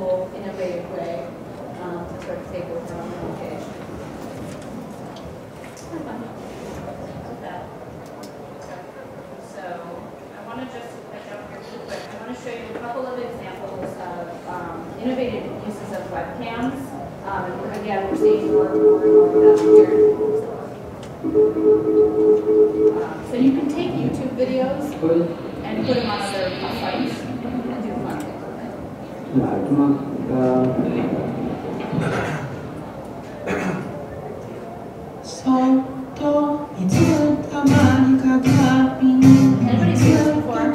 cool, innovative way to sort of take over on the page. So I want to just catch up here real quick. I want to show you a couple of examples of innovative uses of webcams. And again, we're seeing more and more of them here. So you can take YouTube videos and put them on other sites and do fun things with it. Anybody seen this before?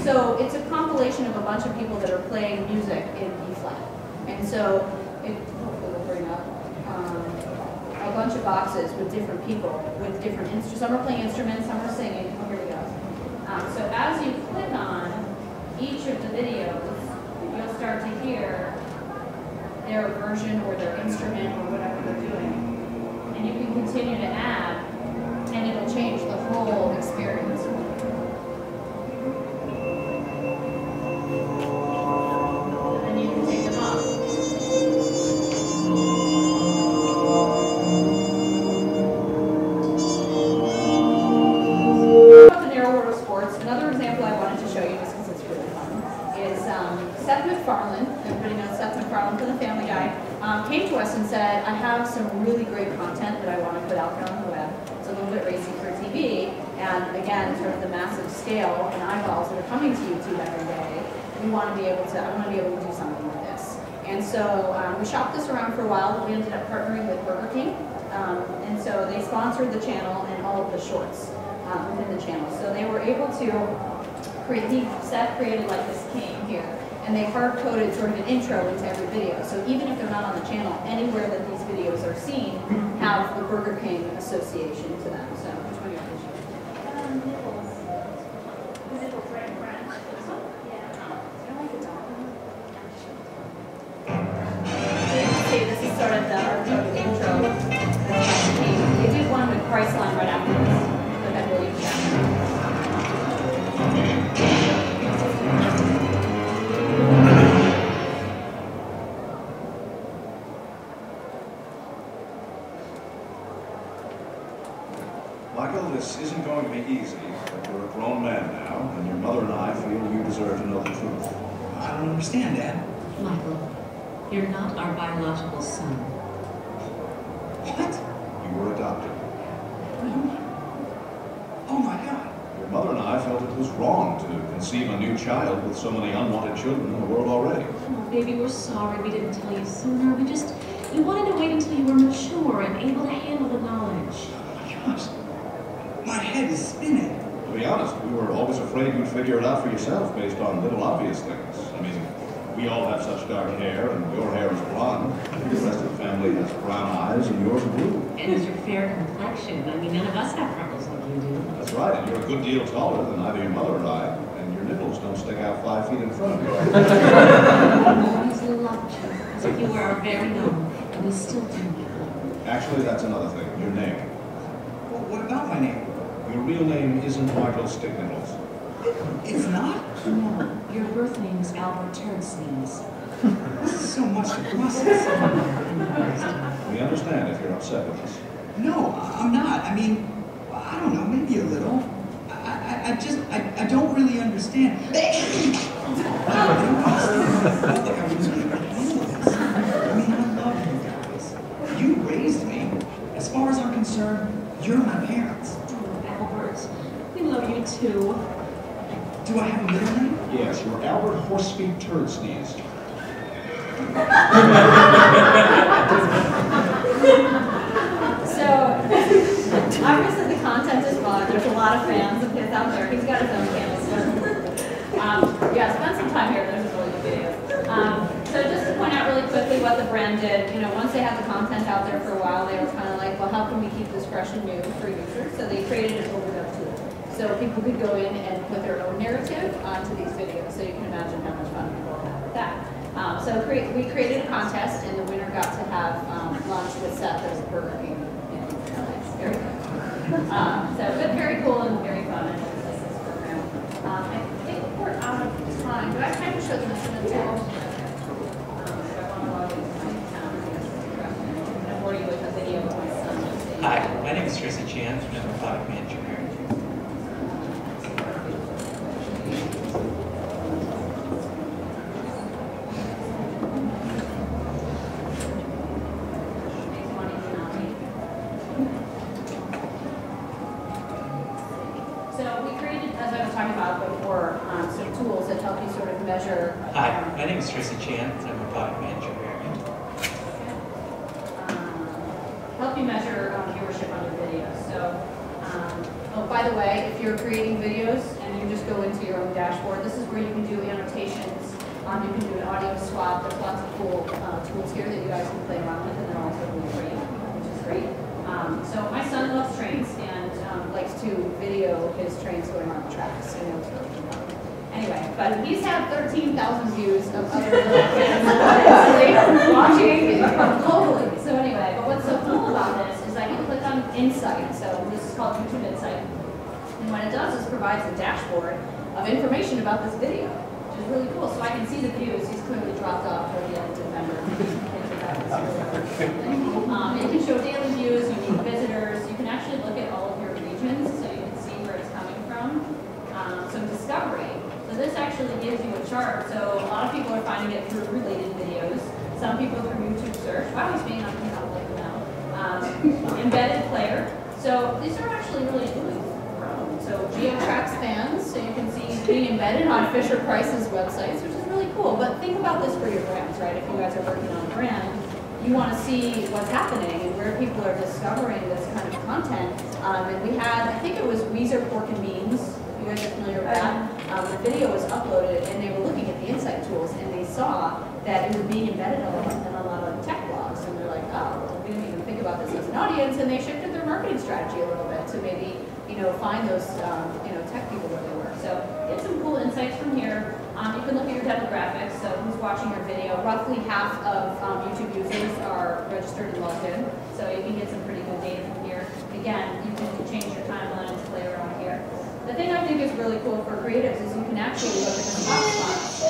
So it's a compilation of a bunch of people that are playing music in E flat. And so it hopefully will bring up a bunch of boxes with different people, with different instruments. Some are playing instruments, some are singing. Oh, here we go. So as you click on each of the videos, you'll start to hear their version or their instrument or whatever they're doing. And you can continue to add, and it'll change the whole experience. Came to us and said, I have some really great content that I want to put out there on the web. It's a little bit racy for TV, and again, sort of the massive scale and eyeballs that are coming to YouTube every day. I want to be able to do something with this. And so we shopped this around for a while, but we ended up partnering with Burger King. And so they sponsored the channel and all of the shorts within the channel. So they were able to create, Seth created like this king here. And they hard-coded sort of an intro into every video. So even if they're not on the channel, anywhere that these videos are seen have the Burger King association to them. So which one do you want to show? Nipples. Nipples right in front. This one? Yeah. Do you like the dog? So you can see this is sort of the hard-coded intro. They did one with Priceline right after this. But I believe Michael, this isn't going to be easy, but you're a grown man now, and your mother and I feel you deserve to know the truth. I don't understand, Dad. Michael, you're not our biological son. What? You were adopted. Oh my God. Your mother and I felt it was wrong to conceive a new child with so many unwanted children in the world already. Oh, baby, we're sorry we didn't tell you sooner. We wanted to wait until you were mature and able to handle the knowledge. Gosh, my head is spinning. To be honest, we were always afraid you'd figure it out for yourself based on little obvious things. I mean, we all have such dark hair, and your hair is blonde. The rest of the family has brown eyes, and yours are blue. And it's your fair complexion. I mean, none of us have freckles like you do. That's right, and you're a good deal taller than either your mother or I, and your nipples don't stick out 5 feet in front of you. Always loved you as if you were our very own, and we still do. Actually, that's another thing, your name. Well, what about my name? Your real name isn't Michael Sticknipples. It's not? No, your birth name is Albert Turdsneeze. This is so much to process. We understand if you're upset with us. No, I'm not. I mean, I don't know, maybe a little. I don't really understand. I mean, I love you guys. You raised me. As far as I'm concerned, you're my parents. Oh, Albert, we love you too. Do I have a middle name? Yes, you're Albert Horsefeet Turdsneeze. So, obviously the content is fun. There's a lot of fans of his out there. He's got his own channel. Yeah, spend some time here. There's a really good video. So just to point out really quickly what the brand did, once they had the content out there for a while, they were kind of like, well, how can we keep this fresh and new for users? So they created an overdub tool. So people could go in and put their own narrative onto these videos. So you can imagine how much fun people have with that. So we created a contest, and the winner got to have lunch with Seth at a Burger King in LA. Very good. But very cool and very fun. I really like this program. I think we're out of time. Do I have time to show the measurement tool? Do I want to log into my account? I'm going to bore you with a video of my son. Hi, my name is Tracy Chan, and I'm a product manager here. So we created, as I was talking about before, some tools that help you sort of measure. Hi, my name is Tracy Chan, and I'm a product manager here. Help you measure viewership on your videos. So, oh, by the way, if you're creating videos and you just go into your own dashboard, this is where you can do annotations. You can do an audio swap. There's lots of cool tools here that you guys can play around with, and they're also really free, which is great. So my son loves trains and likes to video his trains going on the tracks. I know it's really fun. Anyway, but he's had 13,000 views of other little kids watching globally. So anyway, but what's so cool about this is I can click on Insight. So this is called YouTube Insight. And what it does is provides a dashboard of information about this video, which is really cool. So I can see the views. He's clearly dropped off toward the end of November. It can show daily views, unique visitors. You can actually look at all of your regions, so you can see where it's coming from. Some discovery. So this actually gives you a chart. So a lot of people are finding it through related videos. Some people through YouTube search. Wow, he's being on public now. Embedded player. So these are actually really grown. So GeoTracks fans, so you can see being embedded on Fisher-Price's websites, which is really cool. But think about this for your brands, right? If you guys are working on a brand, you want to see what's happening and where people are discovering this kind of content. And we had, I think it was Weezer Pork and Beans. You guys are familiar with that? The video was uploaded, and they were looking at the insight tools, and they saw that it was being embedded in a lot of tech blogs. And they're like, oh, we didn't even think about this as an audience. And they shifted their marketing strategy a little bit to maybe, find those, tech people where they were. So get some cool insights from here. You can look at your demographics, so who's watching your video. Roughly half of YouTube users are registered and logged in, so you can get some pretty good data from here. Again, you can change your timeline to play around here. The thing I think is really cool for creatives is you can actually look at the top spots.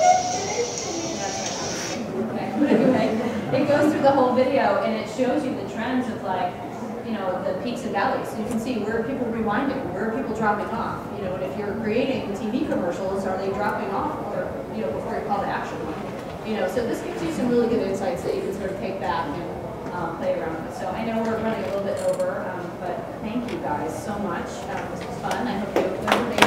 It goes through the whole video, and it shows you the trends of the peaks and valleys. So you can see where are people rewinding, where are people dropping off. And if you're creating TV commercials, are they dropping off or before your call to action one? So this gives you some really good insights that you can sort of take back and play around with. So I know we're running a little bit over, but thank you guys so much. This was fun. I hope you learned